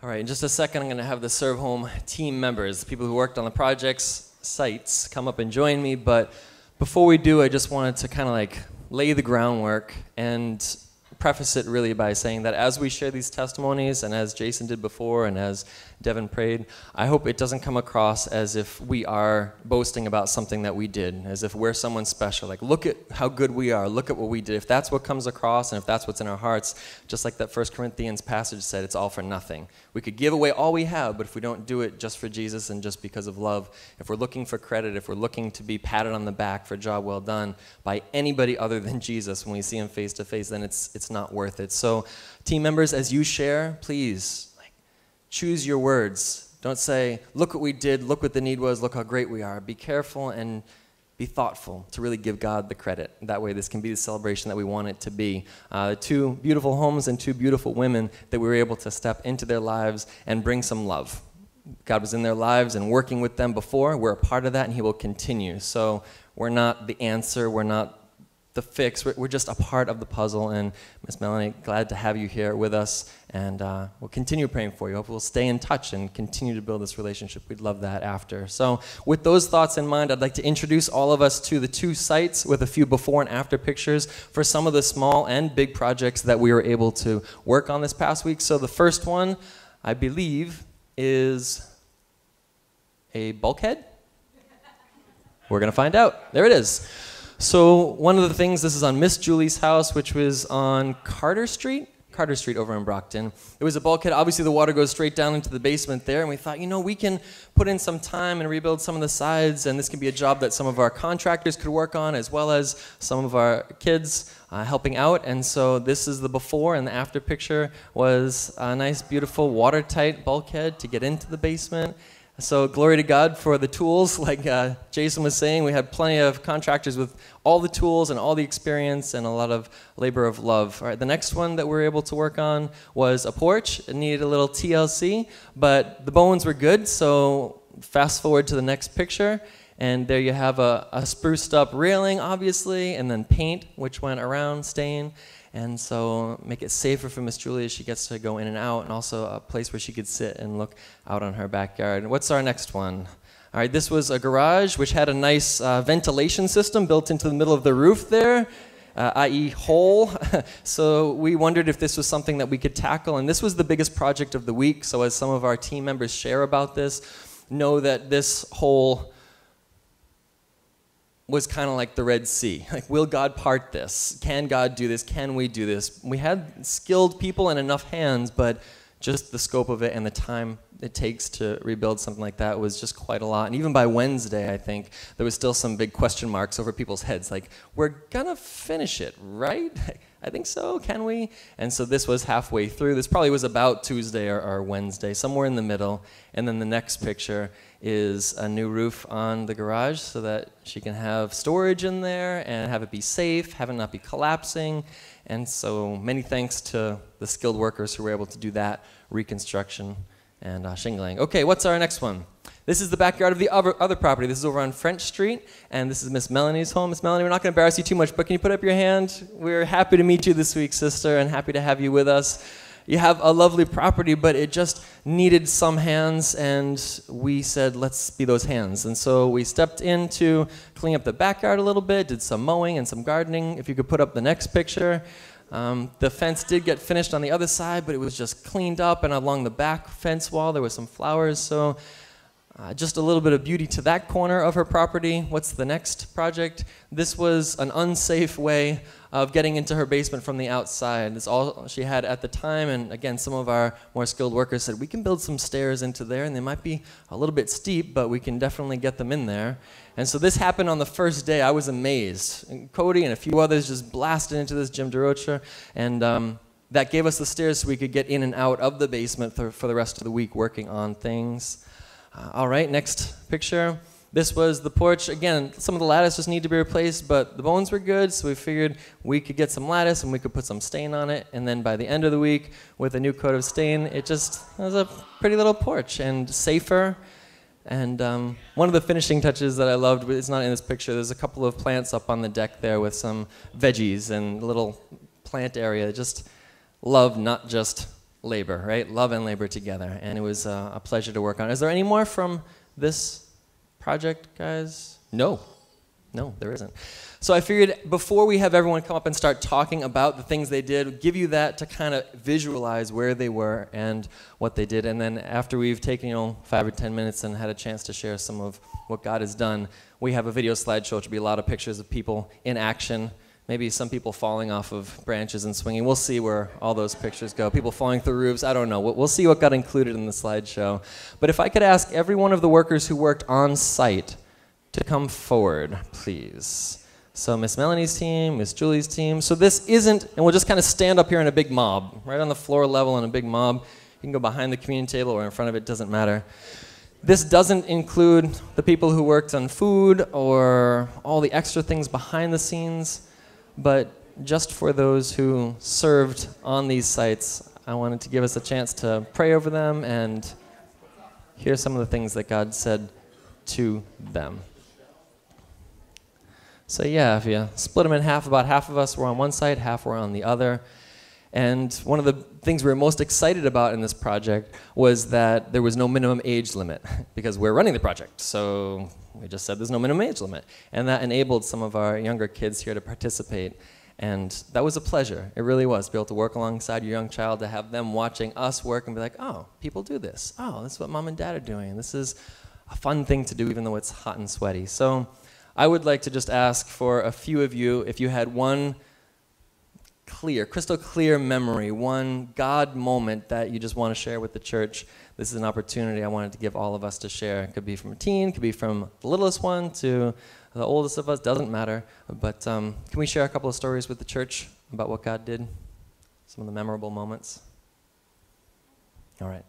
All right, in just a second, I'm going to have the Serve Home team members, people who worked on the project's sites, come up and join me. But before we do, I just wanted to kind of like lay the groundwork and preface it really by saying that as we share these testimonies, and as Jason did before, and as Devin prayed, I hope it doesn't come across as if we are boasting about something that we did, as if we're someone special. Like, look at how good we are, look at what we did. If that's what comes across, and if that's what's in our hearts, just like that 1 Corinthians passage said, it's all for nothing. We could give away all we have, but if we don't do it just for Jesus and just because of love, if we're looking for credit, if we're looking to be patted on the back for a job well done by anybody other than Jesus when we see him face to face, then it's not worth it. So team members, as you share, please choose your words. Don't say, look what we did, look what the need was, look how great we are. Be careful and be thoughtful to really give God the credit. That way this can be the celebration that we want it to be. Two beautiful homes and two beautiful women that we were able to step into their lives and bring some love. God was in their lives and working with them before. We're a part of that, and he will continue. So we're not the answer. We're not the fix. We're just a part of the puzzle. And Miss Melanie, glad to have you here with us. And we'll continue praying for you. Hope we'll stay in touch and continue to build this relationship. We'd love that after. So with those thoughts in mind, I'd like to introduce all of us to the two sites with a few before and after pictures for some of the small and big projects that we were able to work on this past week. So the first one, I believe, is a bulkhead. We're going to find out. There it is. So one of the things, this is on Miss Julie's house, which was on Carter Street over in Brockton. It was a bulkhead. Obviously, the water goes straight down into the basement there, and we thought, we can put in some time and rebuild some of the sides, and this can be a job that some of our contractors could work on, as well as some of our kids helping out. And so this is the before, and the after picture was a nice, beautiful, watertight bulkhead to get into the basement. So glory to God for the tools. Like Jason was saying, we had plenty of contractors with all the tools and all the experience and a lot of labor of love. All right, the next one that we were able to work on was a porch. It needed a little TLC, but the bones were good. So fast forward to the next picture, and there you have a spruced up railing, obviously, and then paint, which went around, stain. And so make it safer for Miss Julie as she gets to go in and out, and also a place where she could sit and look out on her backyard. And what's our next one? All right, this was a garage which had a nice ventilation system built into the middle of the roof there, i.e. hole. So we wondered if this was something that we could tackle, and this was the biggest project of the week. So as some of our team members share about this, know that this hole was kind of like the Red Sea. Like, will God part this? Can God do this? Can we do this? We had skilled people and enough hands, but just the scope of it and the time it takes to rebuild something like that was just quite a lot. And even by Wednesday, I think, there was still some big question marks over people's heads. Like, we're gonna finish it, right? I think so, can we? And so this was halfway through. This probably was about Tuesday or Wednesday, somewhere in the middle. And then the next picture is a new roof on the garage so that she can have storage in there and have it be safe, have it not be collapsing. And so many thanks to the skilled workers who were able to do that reconstruction and shingling. Okay, what's our next one? This is the backyard of the other property. This is over on French Street, and this is Miss Melanie's home. Miss Melanie, we're not going to embarrass you too much, but can you put up your hand? We're happy to meet you this week, sister, and happy to have you with us. You have a lovely property, but it just needed some hands, and we said, let's be those hands. And so we stepped in to clean up the backyard a little bit, did some mowing and some gardening. If you could put up the next picture. The fence did get finished on the other side, but it was just cleaned up, and along the back fence wall there were some flowers. So just a little bit of beauty to that corner of her property. What's the next project? This was an unsafe way of getting into her basement from the outside. It's all she had at the time, and again, some of our more skilled workers said, we can build some stairs into there, and they might be a little bit steep, but we can definitely get them in there. And so this happened on the first day. I was amazed. And Cody and a few others just blasted into this, Jim DeRocha, and that gave us the stairs so we could get in and out of the basement for the rest of the week working on things. All right, next picture. This was the porch. Again, some of the lattice just need to be replaced, but the bones were good, so we figured we could get some lattice and we could put some stain on it. And then by the end of the week, with a new coat of stain, it was a pretty little porch and safer. And one of the finishing touches that I loved, it's not in this picture, there's a couple of plants up on the deck there with some veggies and a little plant area. Just love, not just labor, right? Love and labor together. And it was a pleasure to work on. Is there any more from this project, guys? No, there isn't. So I figured before we have everyone come up and start talking about the things they did, give you that to kind of visualize where they were and what they did. And then after we've taken 5 or 10 minutes and had a chance to share some of what God has done, we have a video slideshow, which will be a lot of pictures of people in action. Maybe some people falling off of branches and swinging. We'll see where all those pictures go. People falling through roofs. I don't know. We'll see what got included in the slideshow. But if I could ask every one of the workers who worked on site to come forward, please. So Miss Melanie's team, Miss Julie's team. So this isn't, and we'll just kind of stand up here in a big mob, right on the floor level in a big mob. You can go behind the community table or in front of it, doesn't matter. This doesn't include the people who worked on food or all the extra things behind the scenes, but just for those who served on these sites, I wanted to give us a chance to pray over them and hear some of the things that God said to them. So yeah, if you split them in half, about half of us were on one side, half were on the other. And one of the things we were most excited about in this project was that there was no minimum age limit because we're running the project. So we just said there's no minimum age limit. And that enabled some of our younger kids here to participate. And that was a pleasure. It really was, to be able to work alongside your young child, to have them watching us work and be like, oh, people do this. Oh, this is what mom and dad are doing. This is a fun thing to do even though it's hot and sweaty. So I would like to just ask for a few of you, if you had one crystal clear memory, one God moment that you just want to share with the church, this is an opportunity I wanted to give all of us to share. It could be from a teen, it could be from the littlest one to the oldest of us, doesn't matter. But can we share a couple of stories with the church about what God did? Some of the memorable moments? All right.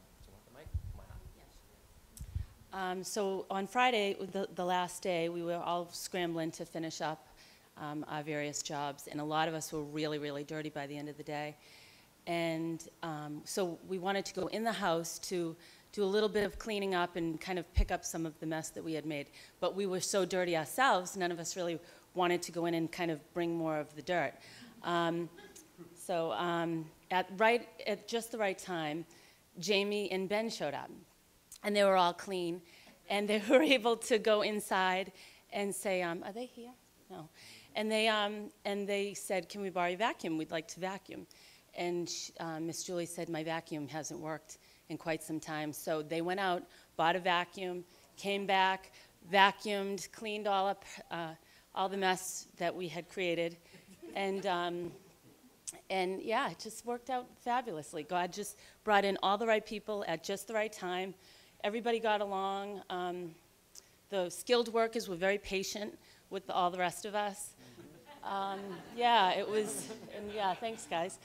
So on Friday, the last day, we were all scrambling to finish up our various jobs, and a lot of us were really, really dirty by the end of the day. And so we wanted to go in the house to do a little bit of cleaning up and kind of pick up some of the mess that we had made. But we were so dirty ourselves, none of us really wanted to go in and kind of bring more of the dirt. At just the right time, Jamie and Ben showed up. And they were all clean, and they were able to go inside and say, are they here? No. And they said, can we borrow your vacuum? We'd like to vacuum. And Miss Julie said, my vacuum hasn't worked in quite some time. So they went out, bought a vacuum, came back, vacuumed, cleaned all up, all the mess that we had created. And yeah, it just worked out fabulously. God just brought in all the right people at just the right time. Everybody got along. The skilled workers were very patient with all the rest of us. Yeah, it was, and yeah, thanks guys.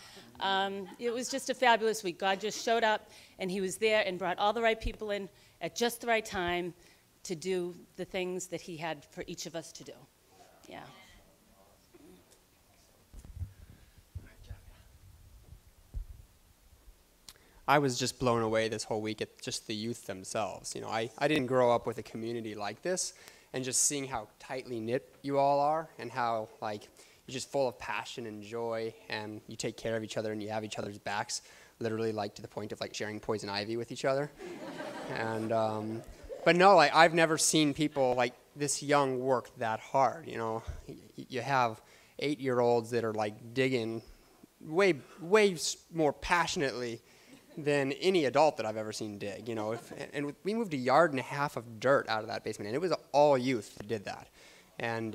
It was just a fabulous week. God just showed up, and he was there and brought all the right people in at just the right time to do the things that he had for each of us to do. Yeah. I was just blown away this whole week at just the youth themselves. I didn't grow up with a community like this, and just seeing how tightly knit you all are, and how you're just full of passion and joy, and you take care of each other and you have each other's backs, literally to the point of sharing poison ivy with each other. And but no, I've never seen people this young work that hard. You have 8-year-olds that are digging way more passionately than any adult that I've ever seen dig. And we moved 1.5 yards of dirt out of that basement, and it was all youth that did that, and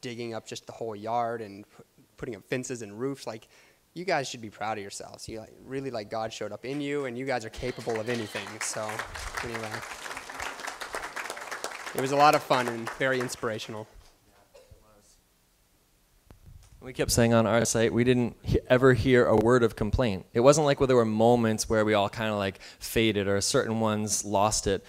digging up just the whole yard and putting up fences and roofs. You guys should be proud of yourselves. You really God showed up in you, and you guys are capable of anything. So anyway, it was a lot of fun and very inspirational. We kept saying on our site, we didn't ever hear a word of complaint. It wasn't there were moments where we all kind of faded or certain ones lost it.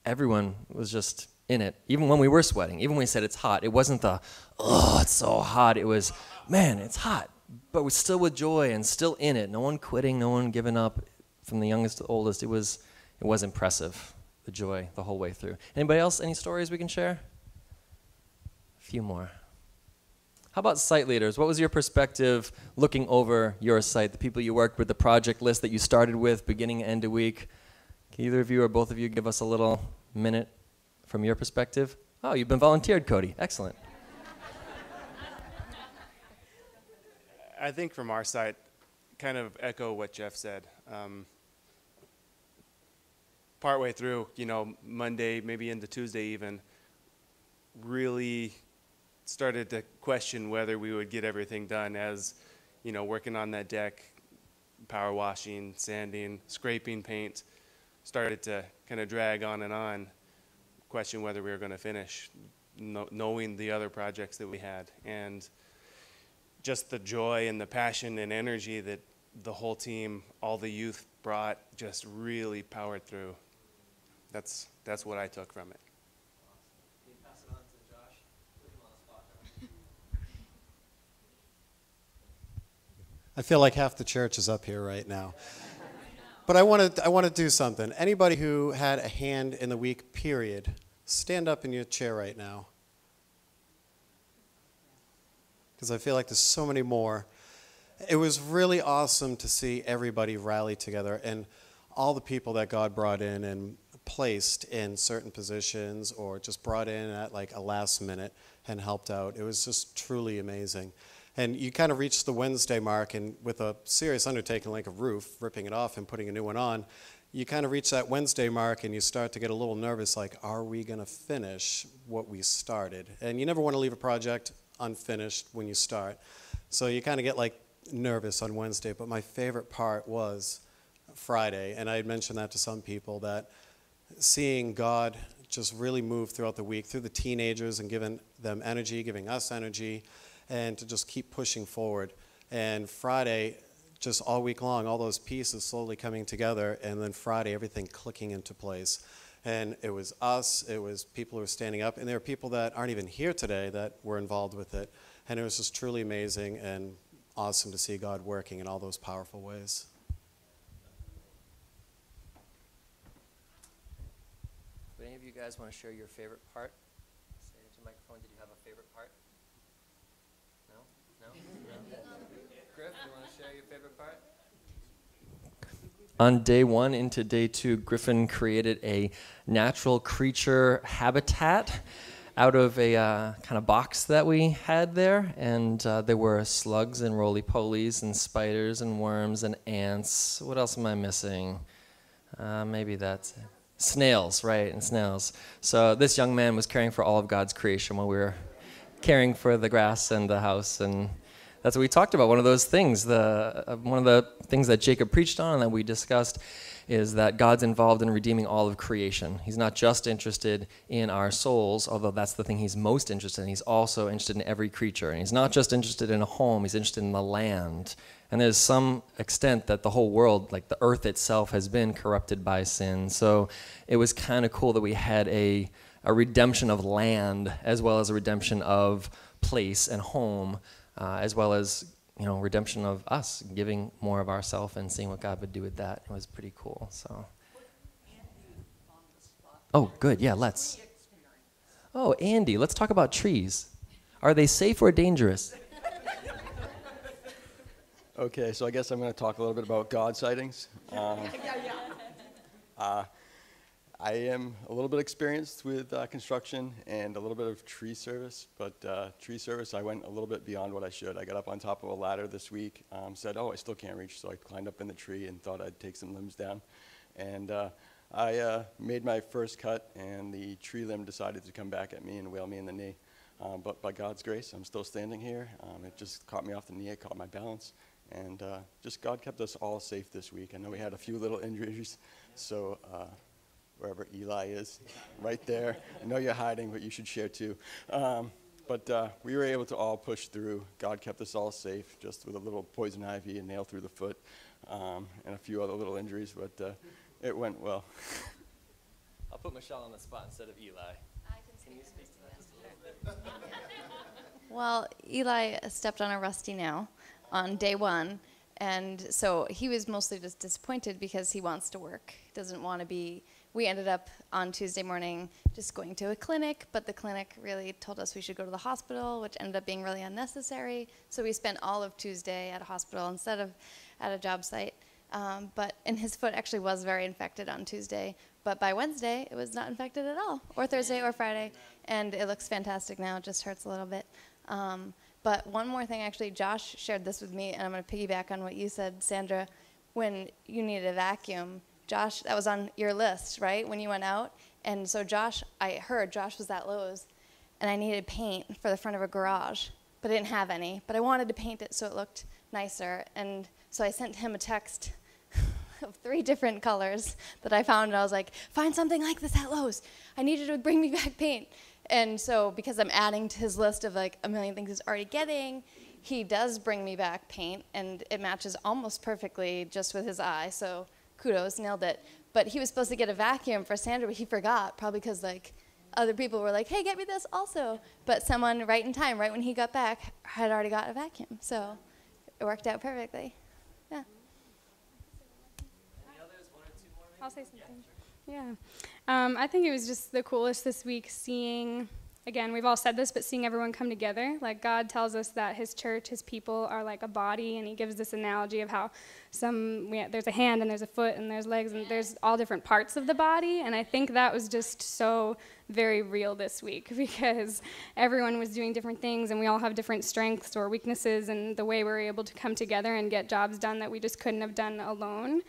Everyone was just in it. Even when we were sweating, even when we said it's hot, it wasn't oh, it's so hot. It was, man, it's hot. But we're still with joy and still in it. No one quitting, no one giving up from the youngest to the oldest. It was impressive, the joy the whole way through. Anybody else, any stories we can share? A few more. How about site leaders? What was your perspective looking over your site, the people you worked with, the project list that you started with, beginning and end of week? Can either of you or both of you give us a little minute from your perspective? Oh, you've been volunteered, Cody. Excellent. I think from our side, kind of echo what Jeff said. Partway through, Monday, maybe into Tuesday even, really started to question whether we would get everything done as, working on that deck, power washing, sanding, scraping paint, started to kind of drag on, question whether we were going to finish, knowing the other projects that we had. And just the joy and the passion and energy that the whole team, all the youth brought, just really powered through. That's what I took from it. Can you pass it on to Josh? Put him on the spot. I feel like half the church is up here right now. But I want to do something. Anybody who had a hand in the week, period, stand up in your chair right now. Because I feel like there's so many more. It was really awesome to see everybody rally together and all the people that God brought in and placed in certain positions or just brought in at like a last minute and helped out. It was just truly amazing. And you kind of reached the Wednesday mark, and with a serious undertaking like a roof, ripping it off and putting a new one on, you kind of reach that Wednesday mark and you start to get a little nervous, like, are we going to finish what we started? And you never want to leave a project unfinished when you start. So you kind of get like nervous on Wednesday, but my favorite part was Friday, and I had mentioned that to some people, that seeing God just really move throughout the week through the teenagers and giving them energy, giving us energy, and to just keep pushing forward. And Friday, just all week long, all those pieces slowly coming together, and then Friday, everything clicking into place. And it was us, it was people who were standing up, and there are people that aren't even here today that were involved with it. And it was just truly amazing and awesome to see God working in all those powerful ways. Would any of you guys want to share your favorite part? Say it to the microphone. Did you have a favorite part? No? Griff, you want to share your favorite part? On day 1 into day 2, Griffin created a natural creature habitat out of a kind of box that we had there. And there were slugs and roly-polies and spiders and worms and ants. What else am I missing? Maybe that's it. Snails, right, and snails. So this young man was caring for all of God's creation while we were caring for the grass and the house, and that's what we talked about. One of those things, one of the things that Jacob preached on and that we discussed is that God's involved in redeeming all of creation. He's not just interested in our souls, although that's the thing he's most interested in. He's also interested in every creature. And he's not just interested in a home, he's interested in the land. And there's some extent that the whole world, like the earth itself, has been corrupted by sin. So it was kind of cool that we had a redemption of land as well as a redemption of place and home, as well as redemption of us, giving more of ourselves and seeing what God would do with that. It was pretty cool. So. Oh, good. Yeah, let's. Oh, Andy, let's talk about trees. Are they safe or dangerous? Okay, so I guess I'm going to talk a little bit about God sightings. I am a little bit experienced with construction and a little bit of tree service, but tree service, I went a little bit beyond what I should. I got up on top of a ladder this week, said, I still can't reach, so I climbed up in the tree and thought I'd take some limbs down. And I made my first cut, and the tree limb decided to come back at me and whale me in the knee. But by God's grace, I'm still standing here. It just caught me off the knee, it caught my balance. And just God kept us all safe this week. I know we had a few little injuries, so wherever Eli is, right there. I know you're hiding, but you should share too. But we were able to all push through. God kept us all safe, just with a little poison ivy, a nail through the foot, and a few other little injuries, but it went well. I'll put Michelle on the spot instead of Eli. Can you speak to that just a little bit? Well, Eli stepped on a rusty nail on day 1, and so he was mostly just disappointed because he wants to work. He doesn't want to be we ended up on Tuesday morning just going to a clinic, but the clinic really told us we should go to the hospital, which ended up being really unnecessary. So we spent all of Tuesday at a hospital instead of at a job site. And his foot actually was very infected on Tuesday, but by Wednesday it was not infected at all, or Thursday or Friday, and it looks fantastic now. It just hurts a little bit. But one more thing, actually, Josh shared this with me, and I'm going to piggyback on what you said, Sandra. When you needed a vacuum, Josh, that was on your list, right, when you went out? And so Josh, I heard Josh was at Lowe's, and I needed paint for the front of a garage, but I didn't have any. But I wanted to paint it so it looked nicer, and so I sent him a text of 3 different colors that I found, and I was like, find something like this at Lowe's. I need you to bring me back paint. And so because I'm adding to his list of like a million things he's already getting, he does bring me back paint, and it matches almost perfectly just with his eye, so kudos, nailed it. But he was supposed to get a vacuum for Sandra, but he forgot, probably because like other people were like, hey, get me this also. But someone right in time, right when he got back, had already got a vacuum. So it worked out perfectly. Yeah. Any others? 1 or 2 more maybe? I'll say something. Yeah. I think it was just the coolest this week seeing, again, we've all said this, but seeing everyone come together. Like God tells us that his church, his people are like a body, and he gives this analogy of how there's a hand and there's a foot and there's legs and there's all different parts of the body. And I think that was just so very real this week because everyone was doing different things and we all have different strengths or weaknesses, and the way we were able to come together and get jobs done that we just couldn't have done alone.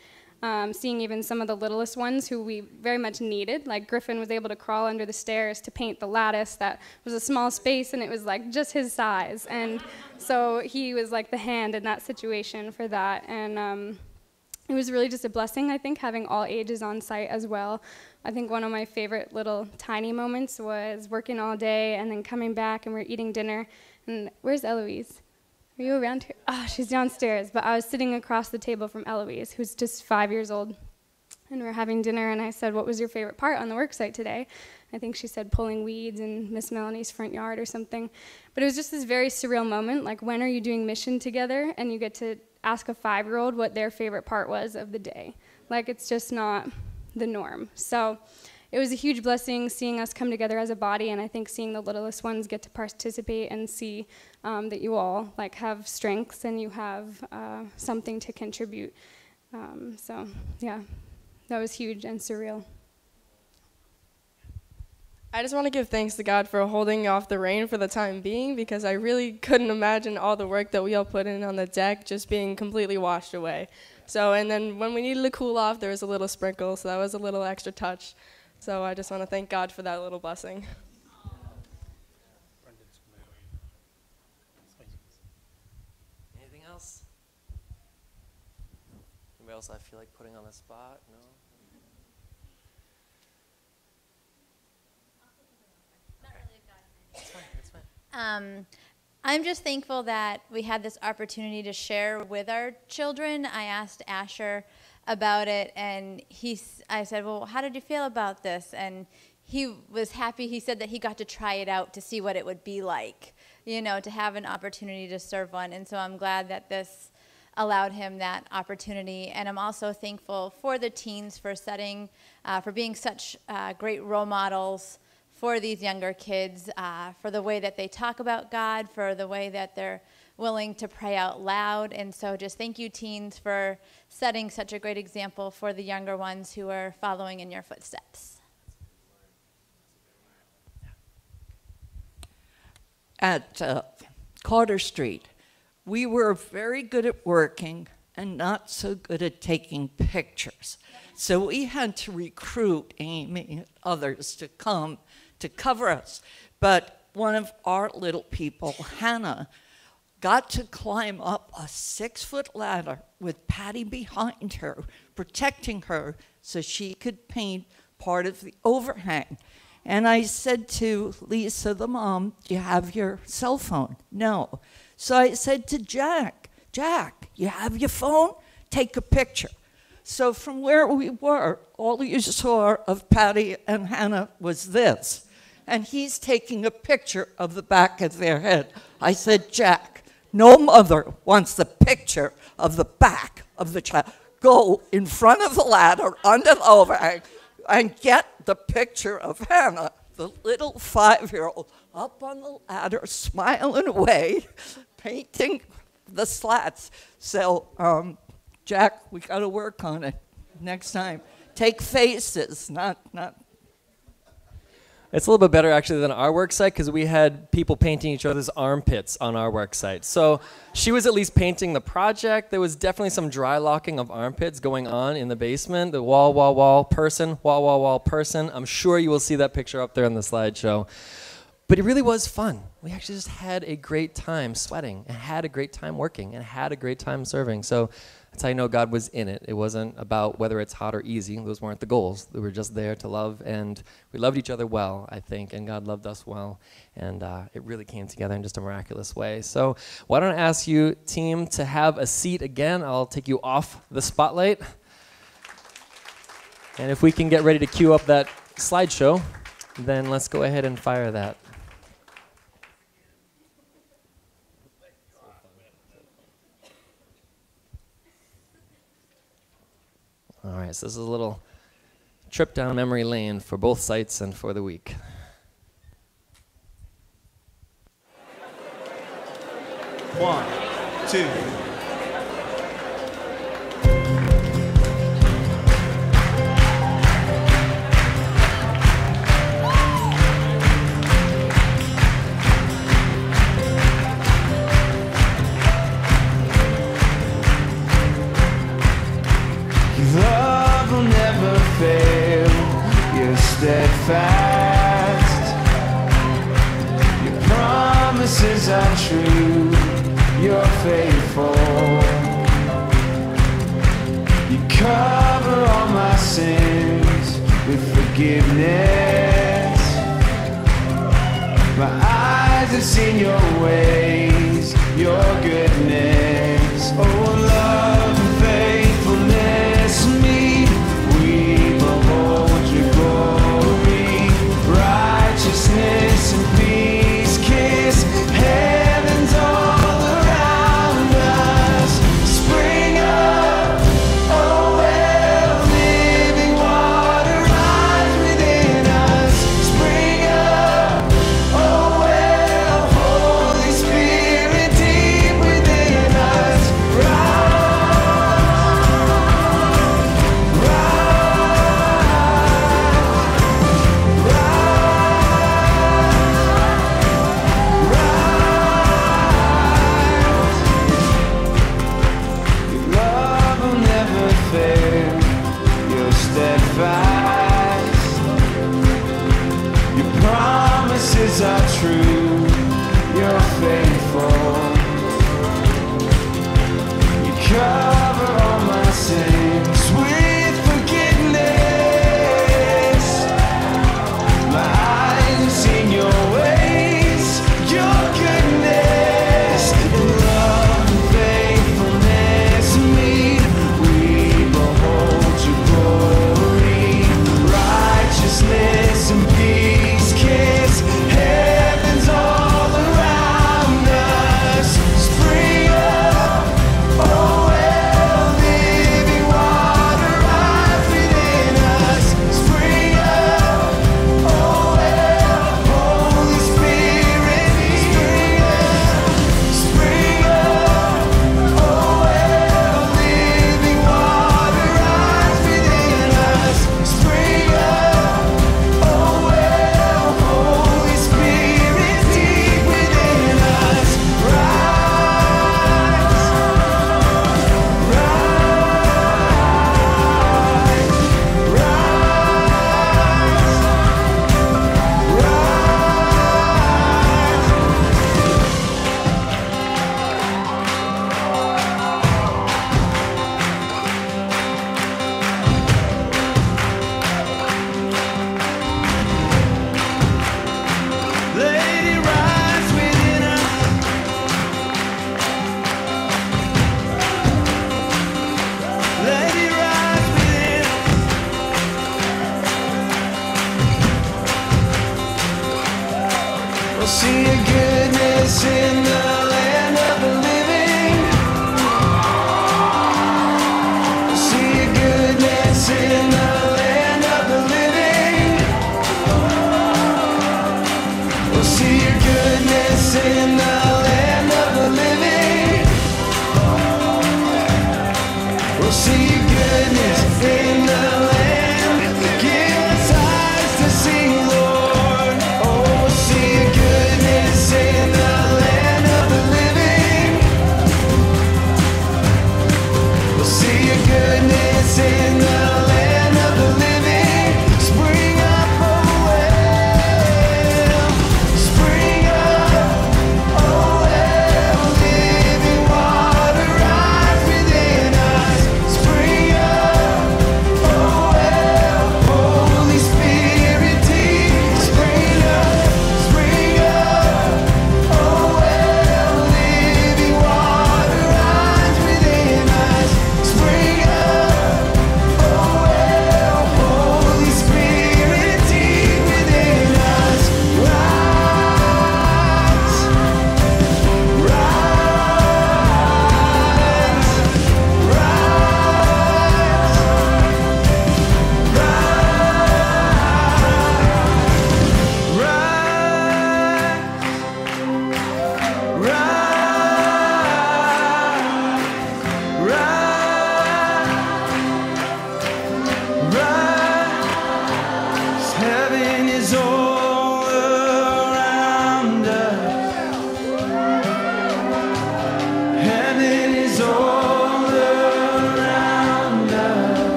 Seeing even some of the littlest ones who we very much needed, like Griffin was able to crawl under the stairs to paint the lattice that was a small space, and it was like just his size, and so he was like the hand in that situation for that, and it was really just a blessing, I think, having all ages on site as well. I think one of my favorite little tiny moments was working all day and then coming back and we're eating dinner, and where's Eloise? Are you around here? Oh, she's downstairs. But I was sitting across the table from Eloise, who's just 5 years old. And we were having dinner, and I said, what was your favorite part on the work site today? I think she said pulling weeds in Miss Melanie's front yard or something. But it was just this very surreal moment, like when are you doing mission together? And you get to ask a 5-year-old what their favorite part was of the day. Like it's just not the norm. So it was a huge blessing seeing us come together as a body, and I think seeing the littlest ones get to participate and see that you all like have strengths and you have something to contribute. So yeah, that was huge and surreal. I just want to give thanks to God for holding off the rain for the time being, because I really couldn't imagine all the work that we all put in on the deck just being completely washed away. So, and then when we needed to cool off, there was a little sprinkle, so that was a little extra touch. So I just want to thank God for that little blessing. Anything else? Anybody else I feel like putting on the spot? No? That's fine, that's fine. I'm just thankful that we had this opportunity to share with our children. I asked Asher about it, and I said, well, how did you feel about this? And he was happy. He said that he got to try it out to see what it would be like, you know, to have an opportunity to serve one. And so I'm glad that this allowed him that opportunity. And I'm also thankful for the teens for being such great role models for these younger kids, for the way that they talk about God, for the way that they're willing to pray out loud. And so just thank you, teens, for setting such a great example for the younger ones who are following in your footsteps. At Carter Street, we were very good at working and not so good at taking pictures. So we had to recruit Amy and others to come to cover us. But one of our little people, Hannah, got to climb up a 6-foot ladder with Patty behind her, protecting her so she could paint part of the overhang. And I said to Lisa, the mom, do you have your cell phone? No. So I said to Jack, you have your phone? Take a picture. So from where we were, all you saw of Patty and Hannah was this. And he's taking a picture of the back of their head. I said, Jack, no mother wants the picture of the back of the child. Go in front of the ladder, under the overhang, and get the picture of Hannah, the little 5-year-old, up on the ladder, smiling away, painting the slats. So, Jack, we got to work on it next time. Take faces, not. It's a little bit better actually than our work site because we had people painting each other's armpits on our work site. So she was at least painting the project. There was definitely some dry locking of armpits going on in the basement. The wall person. I'm sure you will see that picture up there on the slideshow. But it really was fun. We actually just had a great time sweating and had a great time working and had a great time serving. So that's how you know God was in it. It wasn't about whether it's hot or easy. Those weren't the goals. We were just there to love, and we loved each other well, I think, and God loved us well. And it really came together in just a miraculous way. So why don't I ask you, team, to have a seat again. I'll take you off the spotlight. And if we can get ready to cue up that slideshow, then let's go ahead and fire that. All right, so this is a little trip down memory lane for both sites and for the week. One, two. Love will never fail. You're steadfast. Your promises are true. You're faithful. You cover all my sins with forgiveness. My eyes have seen your ways, your goodness. Oh, love and faithfulness meet. We behold your glory. Righteousness and peace kiss heavens all around us. Spring up, oh well, living water rise within us. Spring up, oh well, Holy Spirit.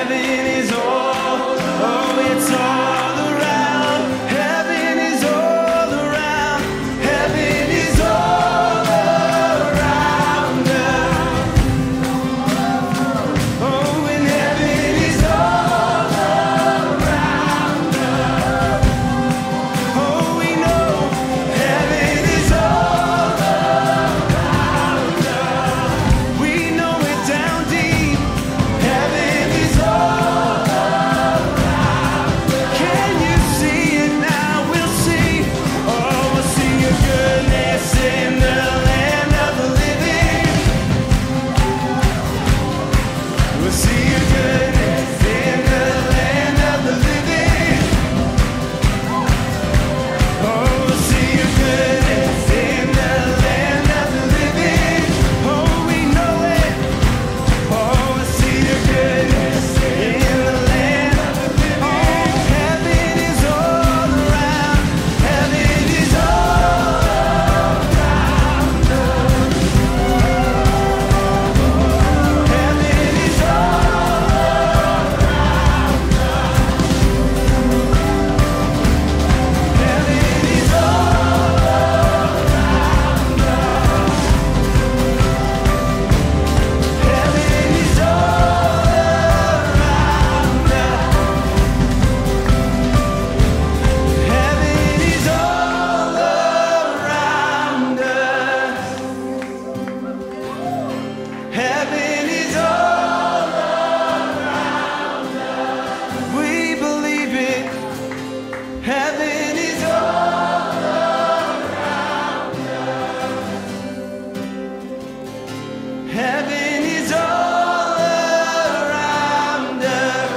Heaven is all, oh, it's all around. Heaven is all around. Heaven is all around us. Oh, and heaven is all around us. Oh, we know heaven is all around us. We know it down deep. Heaven is all around. Can you see it now? We'll see. Oh, we'll see your goodness in the land of the living. We'll see your goodness in the land of the living. Oh, we'll see your goodness in the land of the living. Oh, we know it. Oh, we'll see your goodness in the land of the living. Oh, heaven is all around. Heaven is all around us. Heaven is all around us. Heaven is all around us. Heaven is all around us. Heaven is all around us. Heaven is all around us. We believe it. Heaven is all around us. Heaven is all around us.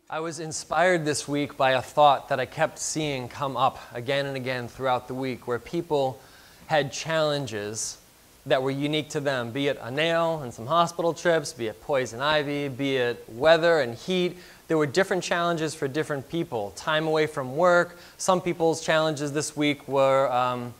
I was inspired this week by a thought that I kept seeing come up again and again throughout the week, where people had challenges that were unique to them, be it a nail and some hospital trips, be it poison ivy, be it weather and heat. There were different challenges for different people. Time away from work. Some people's challenges this week were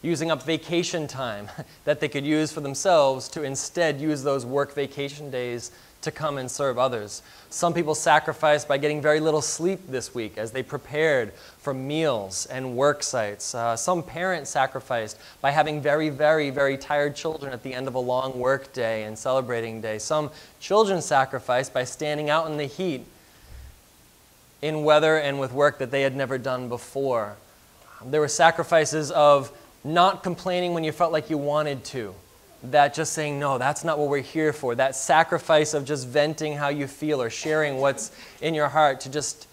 using up vacation time that they could use for themselves to instead use those work vacation days to come and serve others. Some people sacrificed by getting very little sleep this week as they prepared for meals and work sites. Some parents sacrificed by having very, very, very tired children at the end of a long work day and celebrating day. Some children sacrificed by standing out in the heat in weather and with work that they had never done before. There were sacrifices of not complaining when you felt like you wanted to. That just saying, no, that's not what we're here for. That sacrifice of just venting how you feel or sharing what's in your heart, to just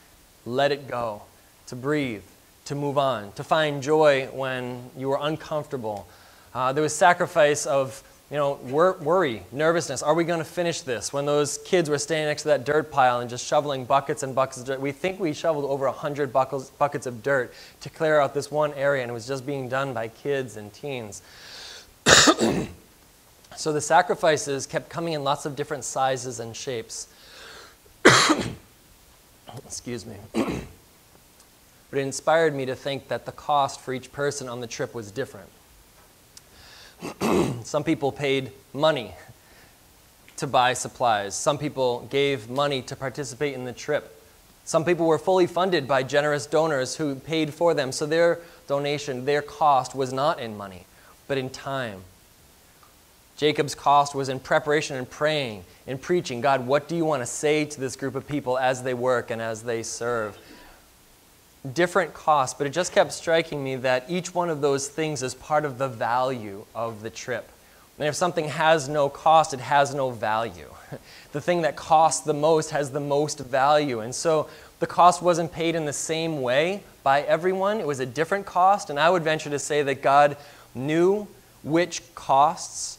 let it go, to breathe, to move on, to find joy when you were uncomfortable. There was sacrifice of, worry, nervousness. Are we going to finish this? When those kids were standing next to that dirt pile and just shoveling buckets and buckets of dirt, we think we shoveled over 100 buckets of dirt to clear out this one area, and it was just being done by kids and teens. So the sacrifices kept coming in lots of different sizes and shapes. Excuse me. But it inspired me to think that the cost for each person on the trip was different. Some people paid money to buy supplies. Some people gave money to participate in the trip. Some people were fully funded by generous donors who paid for them. So their donation, their cost was not in money, but in time. Jacob's cost was in preparation and praying and preaching. God, what do you want to say to this group of people as they work and as they serve? Different costs, but it just kept striking me that each one of those things is part of the value of the trip. And if something has no cost, it has no value. The thing that costs the most has the most value. And so the cost wasn't paid in the same way by everyone. It was a different cost. And I would venture to say that God knew which costs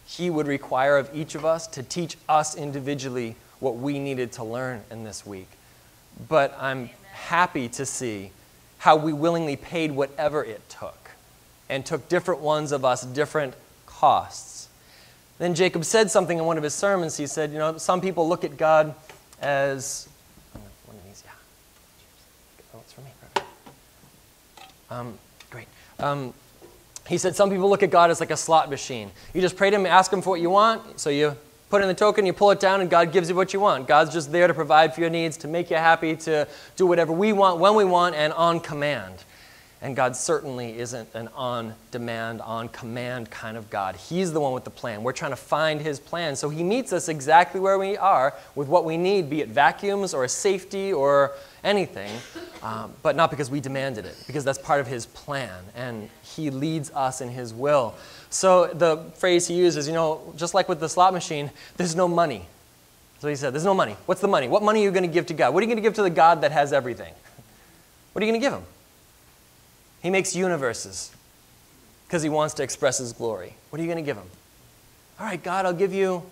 He would require of each of us to teach us individually what we needed to learn in this week. But I'm happy to see how we willingly paid whatever it took, and took different ones of us different costs. Then Jacob said something in one of his sermons. He said, some people look at God as, one of these, yeah. Oh, it's for me. Great. He said some people look at God as like a slot machine. You just pray to him, ask him for what you want, so you put in the token, you pull it down, and God gives you what you want. God's just there to provide for your needs, to make you happy, to do whatever we want, when we want, and on command. And God certainly isn't an on-demand, on-command kind of God. He's the one with the plan. We're trying to find his plan. So he meets us exactly where we are with what we need, be it vacuums or a safety or anything, but not because we demanded it, because that's part of his plan, and he leads us in his will. So the phrase he uses, just like with the slot machine, there's no money. So he said, there's no money. What's the money? What money are you going to give to God? What are you going to give to the God that has everything? What are you going to give him? He makes universes because he wants to express his glory. What are you going to give him? All right, God, I'll give you,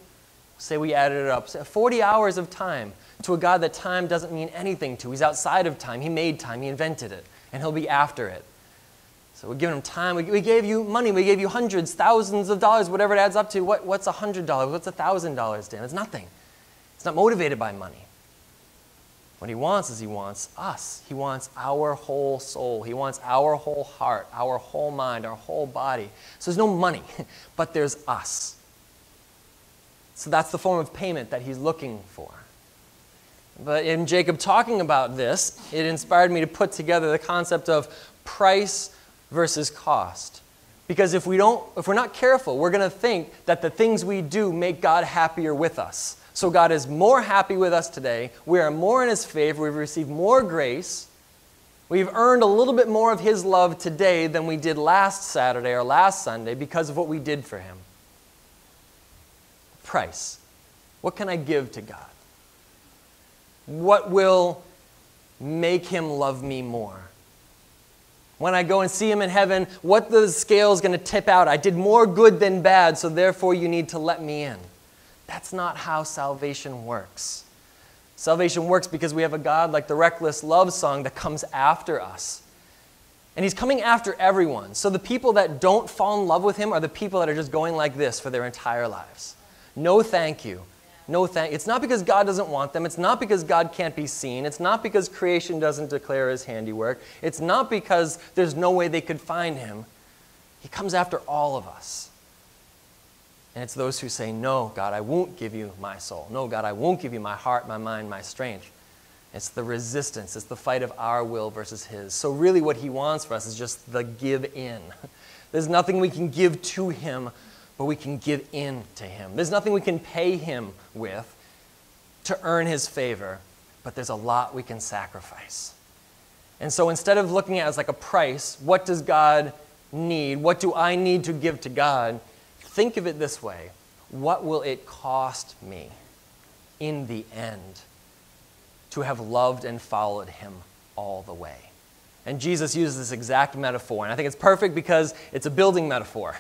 say we added it up, 40 hours of time to a God that time doesn't mean anything to. He's outside of time. He made time. He invented it, and he'll be after it. So we're giving him time. We gave you money. We gave you hundreds, thousands of dollars, whatever it adds up to. What's $100? What's $1,000, Dan? It's nothing. It's not motivated by money. What he wants is he wants us. He wants our whole soul. He wants our whole heart, our whole mind, our whole body. So there's no money, but there's us. So that's the form of payment that he's looking for. But in Jacob talking about this, it inspired me to put together the concept of price versus cost. Because if we're not careful, we're going to think that the things we do make God happier with us. So God is more happy with us today. We are more in his favor. We've received more grace. We've earned a little bit more of his love today than we did last Saturday or last Sunday because of what we did for him. Price. What can I give to God? What will make him love me more? When I go and see him in heaven, what the scale is going to tip out? I did more good than bad, so therefore you need to let me in. That's not how salvation works. Salvation works because we have a God like the Reckless Love song that comes after us. And he's coming after everyone. So the people that don't fall in love with him are the people that are just going like this for their entire lives. No thank you. No thank you. It's not because God doesn't want them. It's not because God can't be seen. It's not because creation doesn't declare his handiwork. It's not because there's no way they could find him. He comes after all of us. And it's those who say, no, God, I won't give you my soul. No, God, I won't give you my heart, my mind, my strength. It's the resistance. It's the fight of our will versus his. So really what he wants for us is just the give in. There's nothing we can give to him, but we can give in to him. There's nothing we can pay him with to earn his favor, but there's a lot we can sacrifice. And so instead of looking at it as like a price, what does God need? What do I need to give to God? Think of it this way. What will it cost me in the end to have loved and followed him all the way? And Jesus uses this exact metaphor. And I think it's perfect because it's a building metaphor.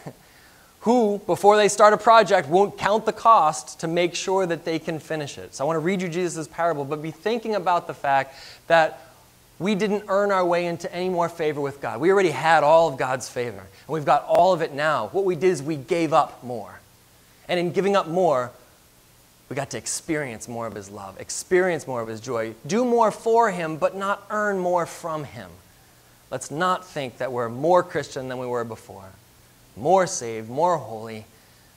Who, before they start a project, won't count the cost to make sure that they can finish it. So I want to read you Jesus' parable, but be thinking about the fact that we didn't earn our way into any more favor with God. We already had all of God's favor, and we've got all of it now. What we did is we gave up more. And in giving up more, we got to experience more of his love, experience more of his joy, do more for him, but not earn more from him. Let's not think that we're more Christian than we were before, more saved, more holy.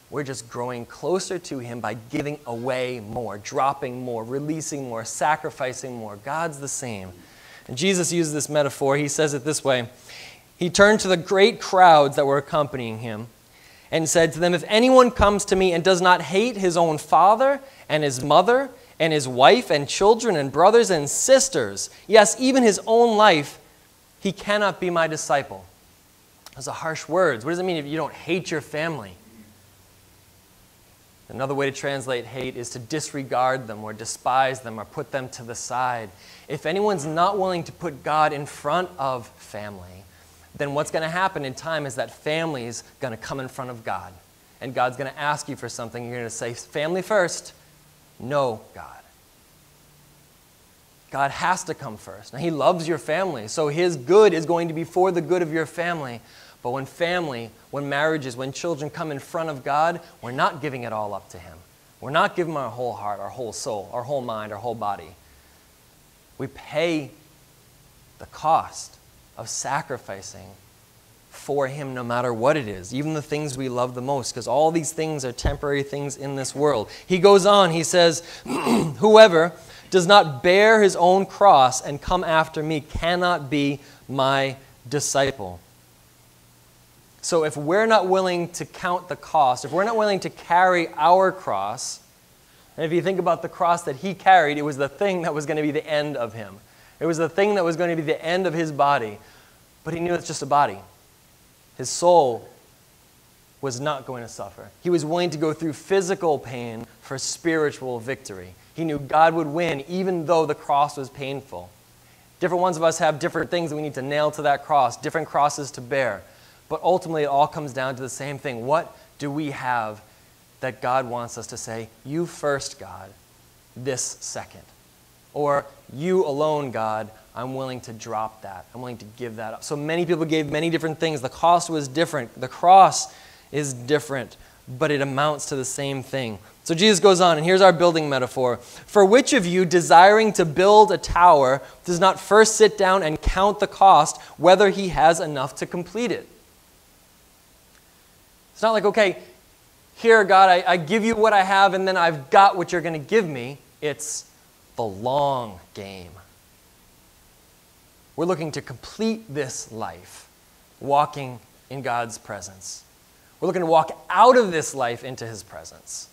We're just growing closer to him by giving away more, dropping more, releasing more, sacrificing more. God's the same. And Jesus used this metaphor. He says it this way. He turned to the great crowds that were accompanying him and said to them, if anyone comes to me and does not hate his own father and his mother and his wife and children and brothers and sisters, yes, even his own life, he cannot be my disciple. Those are harsh words. What does it mean if you don't hate your family? Another way to translate hate is to disregard them or despise them or put them to the side. If anyone's not willing to put God in front of family, then what's going to happen in time is that family's going to come in front of God. And God's going to ask you for something. You're going to say, family first. No, God. God has to come first. Now, he loves your family, so his good is going to be for the good of your family. But when family, when marriages, when children come in front of God, we're not giving it all up to him. We're not giving him our whole heart, our whole soul, our whole mind, our whole body. We pay the cost of sacrificing for him no matter what it is, even the things we love the most, because all these things are temporary things in this world. He goes on, he says, whoever does not bear his own cross and come after me cannot be my disciple. So if we're not willing to count the cost, if we're not willing to carry our cross, and if you think about the cross that he carried, it was the thing that was going to be the end of him. It was the thing that was going to be the end of his body. But he knew it's just a body. His soul was not going to suffer. He was willing to go through physical pain for spiritual victory. He knew God would win even though the cross was painful. Different ones of us have different things that we need to nail to that cross, different crosses to bear. But ultimately, it all comes down to the same thing. What do we have that God wants us to say, you first, God, this second? Or you alone, God, I'm willing to drop that. I'm willing to give that up. So many people gave many different things. The cost was different. The cross is different, but it amounts to the same thing. So Jesus goes on, and here's our building metaphor. For which of you, desiring to build a tower, does not first sit down and count the cost, whether he has enough to complete it? It's not like, okay, here, God, I give you what I have, and then I've got what you're going to give me. It's the long game. We're looking to complete this life, walking in God's presence. We're looking to walk out of this life into his presence.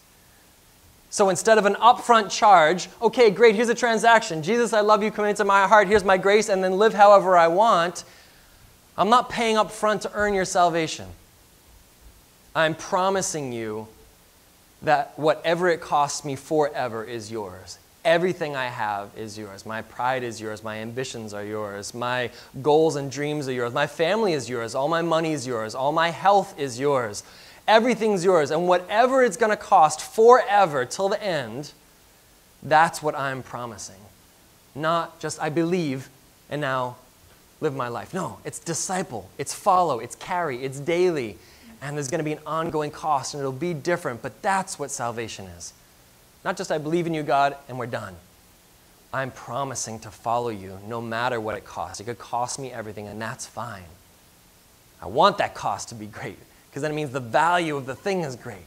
So instead of an upfront charge, okay, great, here's a transaction. Jesus, I love you, come into my heart, here's my grace, and then live however I want. I'm not paying up front to earn your salvation. I'm promising you that whatever it costs me forever is yours. Everything I have is yours. My pride is yours. My ambitions are yours. My goals and dreams are yours. My family is yours. All my money is yours. All my health is yours. Everything's yours. And whatever it's going to cost forever till the end, that's what I'm promising. Not just I believe and now live my life. No, it's disciple. It's follow. It's carry. It's daily. And there's going to be an ongoing cost, and it'll be different. But that's what salvation is. Not just I believe in you, God, and we're done. I'm promising to follow you no matter what it costs. It could cost me everything, and that's fine. I want that cost to be great, because then it means the value of the thing is great.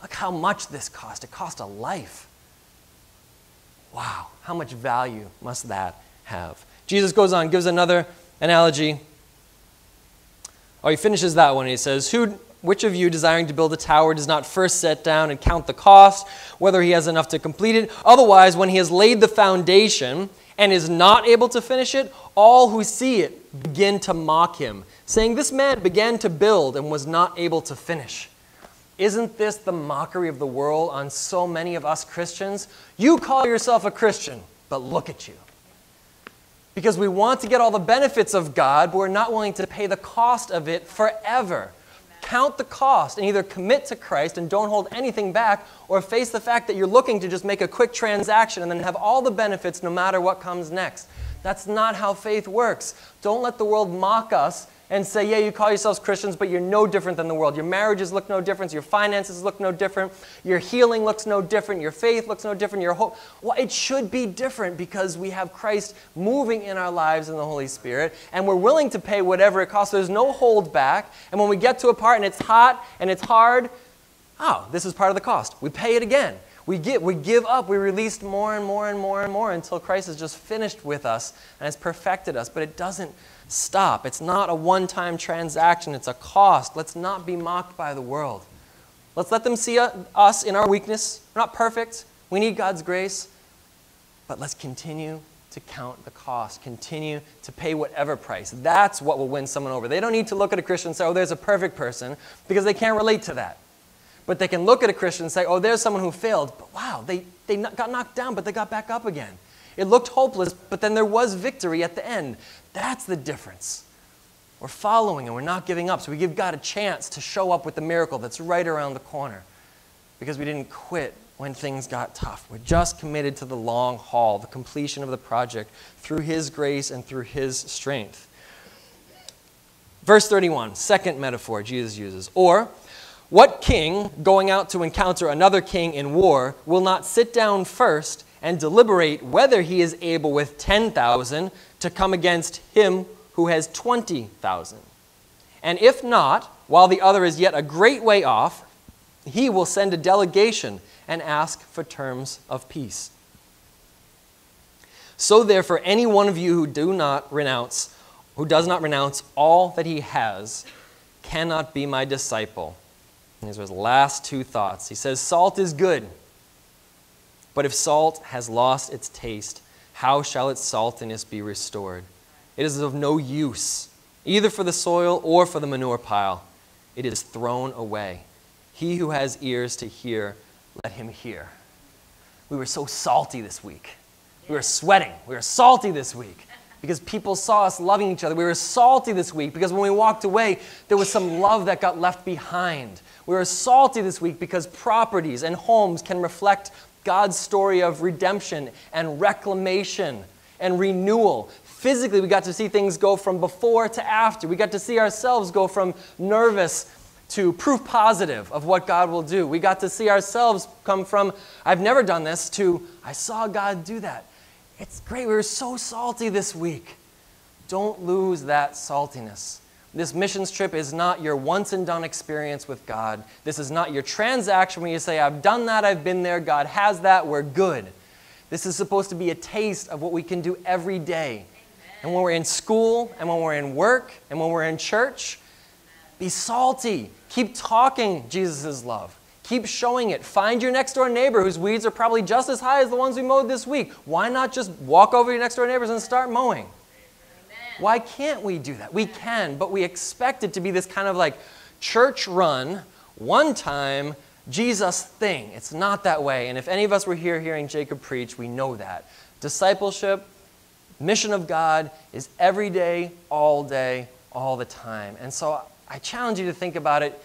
Look how much this cost. It cost a life. Wow, how much value must that have? Jesus goes on, gives another analogy. Oh, he finishes that one. He says, which of you desiring to build a tower does not first sit down and count the cost, whether he has enough to complete it? Otherwise, when he has laid the foundation and is not able to finish it, all who see it begin to mock him, saying, this man began to build and was not able to finish. Isn't this the mockery of the world on so many of us Christians? You call yourself a Christian, but look at you. Because we want to get all the benefits of God, but we're not willing to pay the cost of it forever. Count the cost and either commit to Christ and don't hold anything back, or face the fact that you're looking to just make a quick transaction and then have all the benefits no matter what comes next. That's not how faith works. Don't let the world mock us and say, yeah, you call yourselves Christians, but you're no different than the world. Your marriages look no different. Your finances look no different. Your healing looks no different. Your faith looks no different. Your hope, well, it should be different because we have Christ moving in our lives in the Holy Spirit, and we're willing to pay whatever it costs. There's no hold back. And when we get to a part and it's hot and it's hard, oh, this is part of the cost. We pay it again. We give up. We release more and more and more and more until Christ is just finished with us and has perfected us. But it doesn't stop. It's not a one-time transaction. It's a cost. Let's not be mocked by the world. Let's let them see us in our weakness. We're not perfect. We need God's grace. But let's continue to count the cost. Continue to pay whatever price. That's what will win someone over. They don't need to look at a Christian and say, oh, there's a perfect person, because they can't relate to that. But they can look at a Christian and say, oh, there's someone who failed. But wow, they got knocked down, but they got back up again. It looked hopeless, but then there was victory at the end. That's the difference. We're following and we're not giving up. So we give God a chance to show up with the miracle that's right around the corner, because we didn't quit when things got tough. We're just committed to the long haul, the completion of the project through his grace and through his strength. Verse 31, second metaphor Jesus uses. Or, what king, going out to encounter another king in war, will not sit down first and deliberate whether he is able with 10,000 to come against him who has 20,000? And if not, while the other is yet a great way off, he will send a delegation and ask for terms of peace. So therefore, any one of you who does not renounce all that he has, cannot be my disciple. And these are his last two thoughts. He says, salt is good, but if salt has lost its taste, how shall its saltiness be restored? It is of no use, either for the soil or for the manure pile. It is thrown away. He who has ears to hear, let him hear. We were so salty this week. We were sweating. We were salty this week because people saw us loving each other. We were salty this week because when we walked away, there was some love that got left behind. We were salty this week because properties and homes can reflect God's story of redemption and reclamation and renewal. Physically, we got to see things go from before to after. We got to see ourselves go from nervous to proof positive of what God will do. We got to see ourselves come from, I've never done this, to, I saw God do that. It's great. We were so salty this week. Don't lose that saltiness. This missions trip is not your once-and-done experience with God. This is not your transaction where you say, I've done that, I've been there, God has that, we're good. This is supposed to be a taste of what we can do every day. And when we're in school, and when we're in work, and when we're in church, be salty. Keep talking Jesus' love. Keep showing it. Find your next door neighbor whose weeds are probably just as high as the ones we mowed this week. Why not just walk over to your next door neighbors and start mowing? Why can't we do that? We can, but we expect it to be this kind of like church run, one time, Jesus thing. It's not that way. And if any of us were here hearing Jacob preach, we know that. Discipleship, mission of God is every day, all the time. And so I challenge you to think about it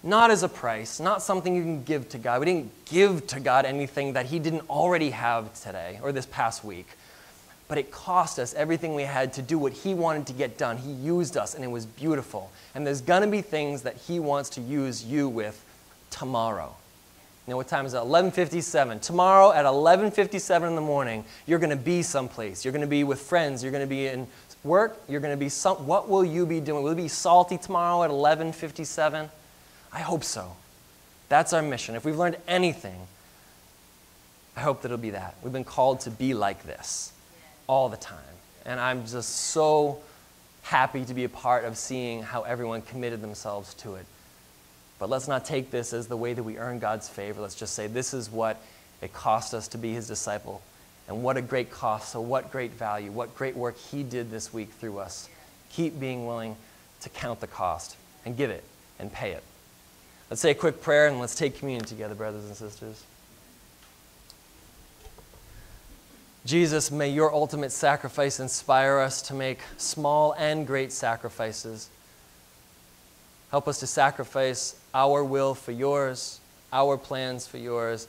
not as a price, not something you can give to God. We didn't give to God anything that he didn't already have today or this past week. But it cost us everything we had to do what he wanted to get done. He used us, and it was beautiful. And there's going to be things that he wants to use you with tomorrow. You know, what time is it? 11:57. Tomorrow at 11:57 in the morning, you're going to be someplace. You're going to be with friends. You're going to be in work. You're going to be what will you be doing? Will you be salty tomorrow at 11:57? I hope so. That's our mission. If we've learned anything, I hope that it'll be that. We've been called to be like this all the time. And I'm just so happy to be a part of seeing how everyone committed themselves to it. But let's not take this as the way that we earn God's favor. Let's just say this is what it cost us to be his disciple. And what a great cost, so what great value, what great work he did this week through us. Keep being willing to count the cost and give it and pay it. Let's say a quick prayer and let's take communion together, brothers and sisters. Jesus, may your ultimate sacrifice inspire us to make small and great sacrifices. Help us to sacrifice our will for yours, our plans for yours,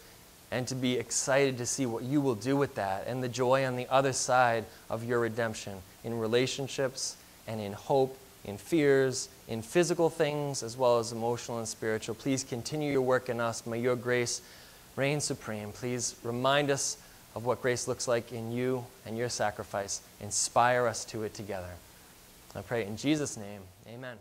and to be excited to see what you will do with that and the joy on the other side of your redemption in relationships and in hope, in fears, in physical things as well as emotional and spiritual. Please continue your work in us. May your grace reign supreme. Please remind us of what grace looks like in you and your sacrifice. Inspire us to it together. I pray in Jesus' name, amen.